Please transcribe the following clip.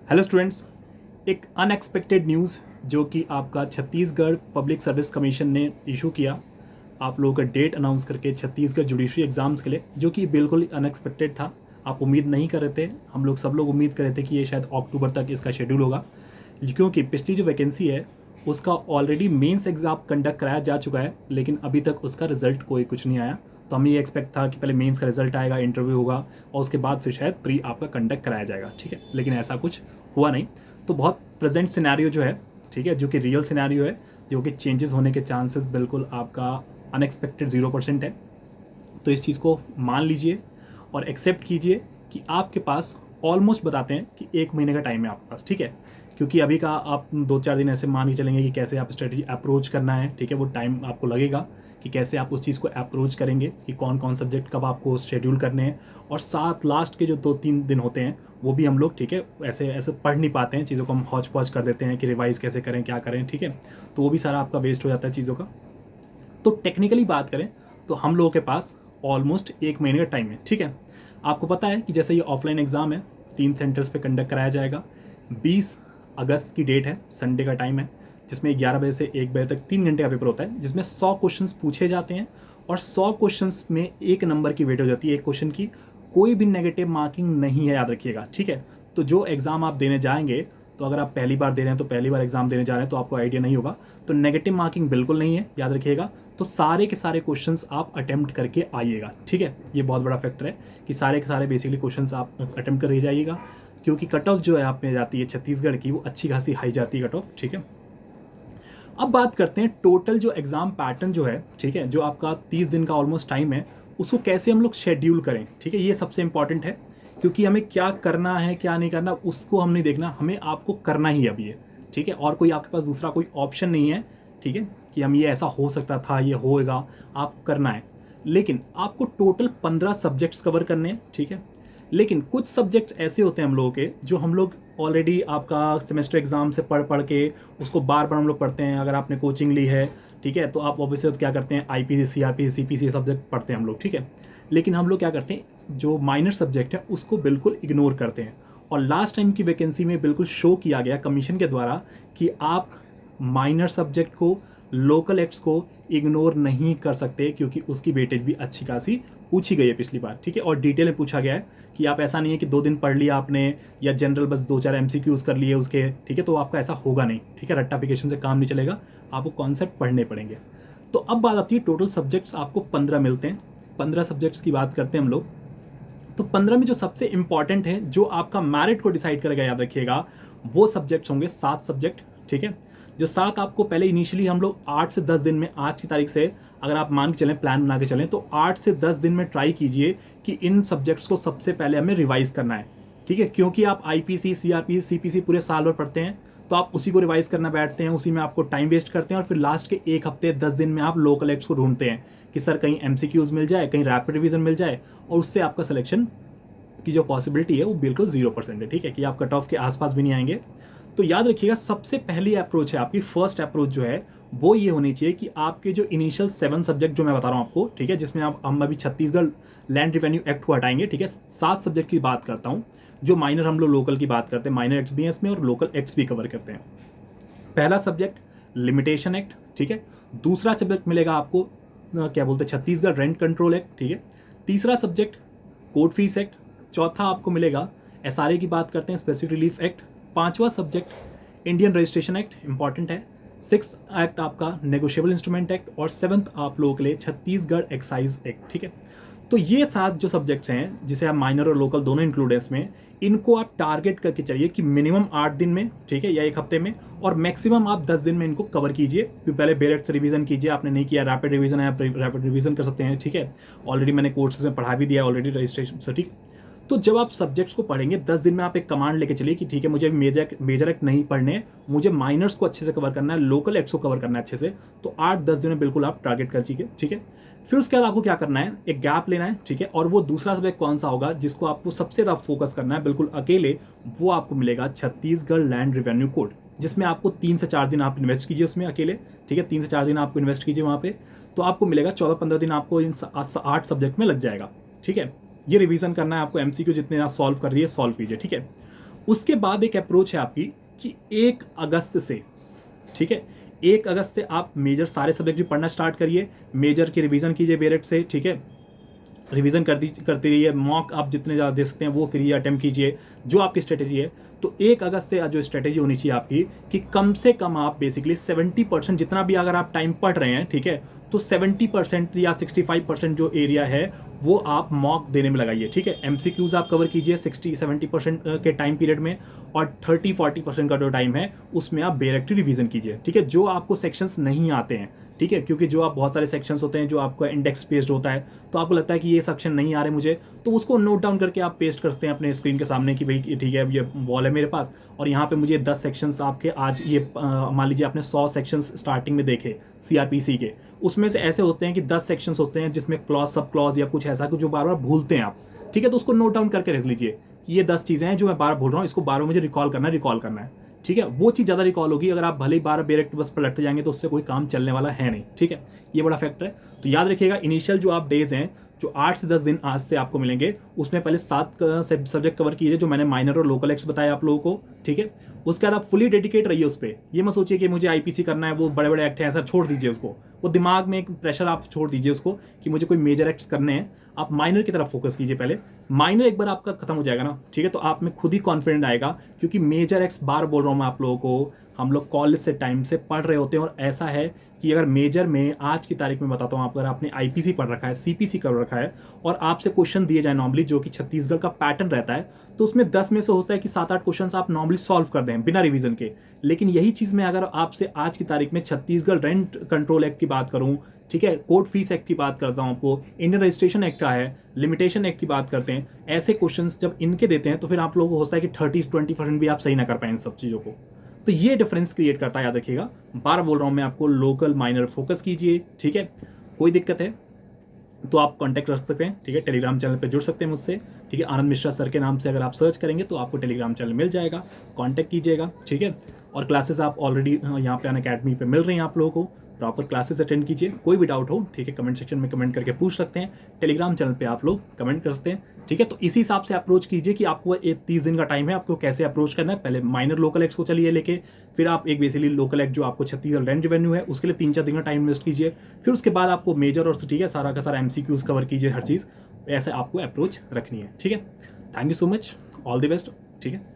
Hello students, एक unexpected news जो कि आपका छत्तीसगढ़ पब्लिक सर्विस कमीशन ने इशू किया आप लोगों का डेट अनाउंस करके छत्तीसगढ़ जुडिशरी एग्ज़ाम्स के लिए, जो कि बिल्कुल अनएक्सपेक्टेड था। आप उम्मीद नहीं कर रहे थे, हम लोग सब लोग उम्मीद कर रहे थे कि ये शायद अक्टूबर तक इसका शेड्यूल होगा, क्योंकि पिछली जो वैकेंसी है उसका ऑलरेडी मेंस एग्ज़ाम कंडक्ट कराया जा चुका है, लेकिन अभी तक उसका रिजल्ट कोई कुछ नहीं आया। तो हमें ये एक्सपेक्ट था कि पहले मेंस का रिजल्ट आएगा, इंटरव्यू होगा और उसके बाद फिर शायद प्री आपका कंडक्ट कराया जाएगा, ठीक है। लेकिन ऐसा कुछ हुआ नहीं। तो बहुत प्रेजेंट सिनेरियो जो है, ठीक है, जो कि रियल सिनेरियो है, जो कि चेंजेस होने के चांसेस बिल्कुल आपका अनएक्सपेक्टेड 0% है। तो इस चीज़ को मान लीजिए और एक्सेप्ट कीजिए कि आपके पास ऑलमोस्ट बताते हैं कि 1 महीने का टाइम है आपके पास, ठीक है। क्योंकि अभी का आप 2-4 दिन ऐसे मान के चलेंगे कि कैसे आप स्ट्रेटजी अप्रोच करना है, ठीक है। वो टाइम आपको लगेगा कि कैसे आप उस चीज़ को अप्रोच करेंगे, कि कौन कौन सब्जेक्ट कब आपको शेड्यूल करने हैं। और साथ लास्ट के जो 2-3 दिन होते हैं वो भी हम लोग, ठीक है, ऐसे ऐसे पढ़ नहीं पाते हैं, चीज़ों को हम हौच पौच कर देते हैं कि रिवाइज़ कैसे करें, क्या करें, ठीक है। तो वो भी सारा आपका वेस्ट हो जाता है चीज़ों का। तो टेक्निकली बात करें तो हम लोगों के पास ऑलमोस्ट 1 महीने का टाइम है, ठीक है। आपको पता है कि जैसे ये ऑफलाइन एग्ज़ाम है, 3 सेंटर्स पे कंडक्ट कराया जाएगा। 20 अगस्त की डेट है, संडे का टाइम है, जिसमें 11 बजे से 1 बजे तक 3 घंटे का पेपर होता है, जिसमें 100 क्वेश्चंस पूछे जाते हैं और 100 क्वेश्चंस में 1 नंबर की वेट हो जाती है एक क्वेश्चन की। कोई भी नेगेटिव मार्किंग नहीं है, याद रखिएगा, ठीक है। तो जो एग्ज़ाम आप देने जाएंगे, तो अगर आप पहली बार दे रहे हैं, तो पहली बार एग्ज़ाम देने जा रहे हैं तो आपको आइडिया नहीं होगा, तो नेगेटिव मार्किंग बिल्कुल नहीं है, याद रखिएगा। तो सारे के सारे क्वेश्चंस आप अटेम्प्ट करके आइएगा, ठीक है। ये बहुत बड़ा फैक्टर है कि सारे के सारे बेसिकली क्वेश्चंस आप अटेम्प्ट करके जाइएगा, क्योंकि कट ऑफ जो है आप में जाती है छत्तीसगढ़ की, वो अच्छी खासी हाई जाती है कट ऑफ, ठीक है। अब बात करते हैं टोटल जो एग्ज़ाम पैटर्न जो है, ठीक है, जो आपका 30 दिन का ऑलमोस्ट टाइम है, उसको कैसे हम लोग शेड्यूल करें, ठीक है। ये सबसे इंपॉर्टेंट है, क्योंकि हमें क्या करना है क्या नहीं करना उसको हम नहीं देखना, हमें आपको करना ही अभी है, ठीक है। और कोई आपके पास दूसरा कोई ऑप्शन नहीं है, ठीक है, कि हम ये ऐसा हो सकता था, ये होएगा, आप करना है। लेकिन आपको टोटल 15 सब्जेक्ट्स कवर करने हैं, ठीक है। लेकिन कुछ सब्जेक्ट्स ऐसे होते हैं हम लोगों के, जो हम लोग ऑलरेडी आपका सेमेस्टर एग्जाम से पढ़ पढ़ के उसको बार बार हम लोग पढ़ते हैं। अगर आपने कोचिंग ली है, ठीक है, तो आप ऑब्वियसली क्या करते हैं, आईपीसी, सीआरपीसी, सीपीसी सब्जेक्ट पढ़ते हैं हम लोग, ठीक है। लेकिन हम लोग क्या करते हैं, जो माइनर सब्जेक्ट है उसको बिल्कुल इग्नोर करते हैं। और लास्ट टाइम की वैकेंसी में बिल्कुल शो किया गया कमीशन के द्वारा कि आप माइनर सब्जेक्ट को, लोकल एक्ट्स को इग्नोर नहीं कर सकते, क्योंकि उसकी वेटेज भी अच्छी खासी पूछी गई है पिछली बार, ठीक है। और डिटेल में पूछा गया है कि आप, ऐसा नहीं है कि 2 दिन पढ़ लिया आपने या जनरल बस 2-4 एमसीक्यूज कर लिए उसके, ठीक है, तो आपका ऐसा होगा नहीं, ठीक है। रट्टाफिकेशन से काम नहीं चलेगा, आपको कॉन्सेप्ट पढ़ने पड़ेंगे। तो अब बात आती है, टोटल सब्जेक्ट्स आपको 15 मिलते हैं। 15 सब्जेक्ट्स की बात करते हैं हम लोग। तो 15 में जो सबसे इंपॉर्टेंट है, जो आपका मैरिट को डिसाइड करेगा, याद रखिएगा, वो सब्जेक्ट्स होंगे 7 सब्जेक्ट, ठीक है। जो 7 आपको पहले इनिशियली हम लोग 8 से 10 दिन में, आज की तारीख से अगर आप मान के चलें, प्लान बना के चलें, तो 8 से 10 दिन में ट्राई कीजिए कि इन सब्जेक्ट्स को सबसे पहले हमें रिवाइज करना है, ठीक है। क्योंकि आप आईपीसी, सीआरपीसी, सीपीसी पूरे साल भर पढ़ते हैं, तो आप उसी को रिवाइज करना बैठते हैं, उसी में आपको टाइम वेस्ट करते हैं, और फिर लास्ट के 1 हफ्ते 10 दिन में आप लोकल एक्ट्स को ढूंढते हैं कि सर कहीं एमसीक्यूज मिल जाए, कहीं रैपिड रिवीजन मिल जाए, और उससे आपका सिलेक्शन की जो पॉसिबिलिटी है वो बिल्कुल 0% है, ठीक है, कि आप कट ऑफ के आसपास भी नहीं आएंगे। तो याद रखिएगा, सबसे पहली अप्रोच है आपकी, फर्स्ट अप्रोच जो है वो ये होनी चाहिए कि आपके जो इनिशियल 7 सब्जेक्ट जो मैं बता रहा हूँ आपको, ठीक है, जिसमें आप, हम अभी छत्तीसगढ़ लैंड रिवेन्यू एक्ट को हटाएंगे, ठीक है। 7 सब्जेक्ट की बात करता हूँ, जो माइनर हम लोग लोकल की बात करते हैं, माइनर एक्ट्स भी हैं इसमें और लोकल एक्ट्स भी कवर करते हैं। पहला सब्जेक्ट लिमिटेशन एक्ट, ठीक है। दूसरा सब्जेक्ट मिलेगा आपको क्या बोलते हैं, छत्तीसगढ़ रेंट कंट्रोल एक्ट, ठीक है। तीसरा सब्जेक्ट कोर्ट फीस एक्ट। चौथा आपको मिलेगा एसआरए की बात करते हैं, स्पेसिफिक रिलीफ एक्ट। पांचवा subject Indian registration act, important है। सिक्स एक्ट आपका नेगोशिएबल इंस्ट्रूमेंट एक्ट, और 7th आप लोगों के लिए छत्तीसगढ़ एक्साइज एक्ट, ठीक है। तो ये 7 जो सब्जेक्ट्स हैं, जिसे आप माइनर और लोकल दोनों इंक्लूड है इसमें, इनको आप टारगेट करके चलिए कि मिनिमम 8 दिन में, ठीक है, या 1 हफ्ते में, और मैक्सिमम आप 10 दिन में इनको कवर कीजिए। फिर पहले बेरेट से रिवीजन कीजिए, आपने नहीं किया, रैपिड रिवीजन है, आप रैपिड रिवीजन कर सकते हैं, ठीक है। ऑलरेडी मैंने कोर्सेज में पढ़ा भी दिया ऑलरेडी, रजिस्ट्रेशन से, ठीक। तो जब आप सब्जेक्ट्स को पढ़ेंगे 10 दिन में, आप एक कमांड लेके चलिए कि ठीक है, मुझे मेजर एक्ट नहीं पढ़ने, मुझे माइनर्स को अच्छे से कवर करना है, लोकल एक्ट्स को कवर करना है अच्छे से। तो 8-10 दिन में बिल्कुल आप टारगेट कर चीजिए, ठीक है। फिर उसके बाद आपको क्या करना है, एक गैप लेना है, ठीक है। और वो दूसरा सब्जेक्ट कौन सा होगा जिसको आपको सबसे ज़्यादा फोकस करना है बिल्कुल अकेले, वो आपको मिलेगा छत्तीसगढ़ लैंड रिवेन्यू कोड, जिसमें आपको 3 से 4 दिन आप इन्वेस्ट कीजिए उसमें अकेले, ठीक है। 3 से 4 दिन आपको इन्वेस्ट कीजिए वहाँ पे, तो आपको मिलेगा 14-15 दिन आपको इन 8 सब्जेक्ट में लग जाएगा, ठीक है। ये रिवीजन करना है आपको, एमसीक्यू जितने आप सॉल्व कर रही है सॉल्व कीजिए, ठीक है। उसके बाद एक अप्रोच है आपकी कि 1 अगस्त से, ठीक है, 1 अगस्त से आप मेजर सारे सब्जेक्ट भी पढ़ना स्टार्ट करिए, मेजर की रिवीजन कीजिए बेरेट से, ठीक है, रिवीजन करते रहिए, मॉक आप जितने ज़्यादा दे सकते हैं वो करिए, अटेम्प्ट कीजिए, जो आपकी स्ट्रेटेजी है। तो 1 अगस्त से जो स्ट्रेटेजी होनी चाहिए आपकी कि कम से कम आप बेसिकली 70% जितना भी अगर आप टाइम पढ़ रहे हैं, ठीक है, तो 70% या 65% जो एरिया है वो आप मॉक देने में लगाइए, ठीक है। एमसीक्यूज आप कवर कीजिए 60-70% के टाइम पीरियड में, और 30-40% का जो टाइम है उसमें आप डायरेक्टली रिवीजन कीजिए, ठीक है, जो आपको सेक्शंस नहीं आते हैं, ठीक है, क्योंकि जो आप बहुत सारे सेक्शंस होते हैं जो आपका इंडेक्स बेस्ड होता है, तो आपको लगता है कि ये सेक्शन नहीं आ रहे मुझे, तो उसको नोट डाउन करके आप पेस्ट करते हैं अपने स्क्रीन के सामने कि भाई ठीक है, ये वॉल है मेरे पास और यहाँ पे मुझे 10 सेक्शंस आपके आज ये मान लीजिए आपने 100 सेक्शंस स्टार्टिंग में देखे सीआरपीसी के, उसमें से ऐसे होते हैं कि 10 सेक्शंस होते हैं जिसमें क्लॉज सब क्लॉज या कुछ ऐसा कुछ जो बार बार भूलते हैं आप, ठीक है, तो उसको नोट डाउन करके रख लीजिए कि ये 10 चीज़ें हैं जो मैं बार भूल रहा हूँ, इसको बार बार मुझे रिकॉल करना है, ठीक है, वो चीज़ ज़्यादा रिकॉल होगी। अगर आप भले ही बार डायरेक्ट बस पलटते जाएंगे तो उससे कोई काम चलने वाला है नहीं, ठीक है, ये बड़ा फैक्टर है। तो याद रखिएगा इनिशियल जो आप डेज हैं, जो 8 से 10 दिन आज से आपको मिलेंगे, उसमें पहले 7 सब्जेक्ट कवर कीजिए जो मैंने माइनर और लोकल एक्स बताया आप लोगों को, ठीक है। उसके बाद आप फुली डेडिकेट रहिए उस पर, ये मत सोचिए कि मुझे आईपीसी करना है, वो बड़े बड़े एक्ट हैं ऐसा छोड़ दीजिए उसको, वो दिमाग में एक प्रेशर आप छोड़ दीजिए उसको कि मुझे कोई मेजर एक्ट्स करने हैं, आप माइनर की तरफ फोकस कीजिए पहले। माइनर एक बार आपका खत्म हो जाएगा ना, ठीक है, तो आप में खुद ही कॉन्फिडेंट आएगा, क्योंकि मेजर एक्ट्स बार बोल रहा हूँ मैं आप लोगों को, हम लोग कॉलेज से टाइम से पढ़ रहे होते हैं, और ऐसा है कि अगर मेजर में आज की तारीख में बताता हूँ, अगर आपने आईपीसी पढ़ रखा है, सीपीसी कर रखा है, और आपसे क्वेश्चन दिए जाए नॉर्मली जो कि छत्तीसगढ़ का पैटर्न रहता है, तो उसमें 10 में से होता है कि 7-8 क्वेश्चन आप नॉर्मली सॉल्व कर दें बिना रिवीजन के। लेकिन यही चीज़ मैं अगर आपसे आज की तारीख में छत्तीसगढ़ रेंट कंट्रोल एक्ट की बात करूँ, ठीक है, कोर्ट फीस एक्ट की बात करता हूँ आपको, इंडियन रजिस्ट्रेशन एक्ट का है, लिमिटेशन एक्ट की बात करते हैं, ऐसे क्वेश्चंस जब इनके देते हैं तो फिर आप लोगों को होता है कि 30-20% भी आप सही ना कर पाए इन सब चीज़ों को। तो ये डिफरेंस क्रिएट करता है, याद रखिएगा, बार बोल रहा हूँ मैं आपको, लोकल माइनर फोकस कीजिए, ठीक है। कोई दिक्कत है तो आप कांटेक्ट रख सकते हैं, ठीक है, टेलीग्राम चैनल पे जुड़ सकते हैं मुझसे, ठीक है, आनंद मिश्रा सर के नाम से अगर आप सर्च करेंगे तो आपको टेलीग्राम चैनल मिल जाएगा, कांटेक्ट कीजिएगा, ठीक है। और क्लासेस आप ऑलरेडी यहाँ पे अनअकैडमी पे मिल रही हैं आप लोगों को, प्रॉपर क्लासेस अटेंड कीजिए। कोई भी डाउट हो, ठीक है, कमेंट सेक्शन में कमेंट करके पूछ सकते हैं, टेलीग्राम चैनल पे आप लोग कमेंट कर सकते हैं, ठीक है। तो इसी हिसाब से अप्रोच कीजिए कि आपको 30 दिन का टाइम है, आपको कैसे अप्रोच करना है। पहले माइनर लोकल एक्ट को चलिए लेके, फिर आप एक बेसिकली लोकल एक्ट जो आपको छत्तीसगढ़ रेंट रेवेन्यू है उसके लिए 3-4 दिन का टाइम इन्वेस्ट कीजिए, फिर उसके बाद आपको मेजर और ठीक है सारा का सारा एमसीक्यूज कवर कीजिए, हर चीज़ ऐसे आपको अप्रोच रखनी है, ठीक है। Thank you so much, all the best, ठीक है।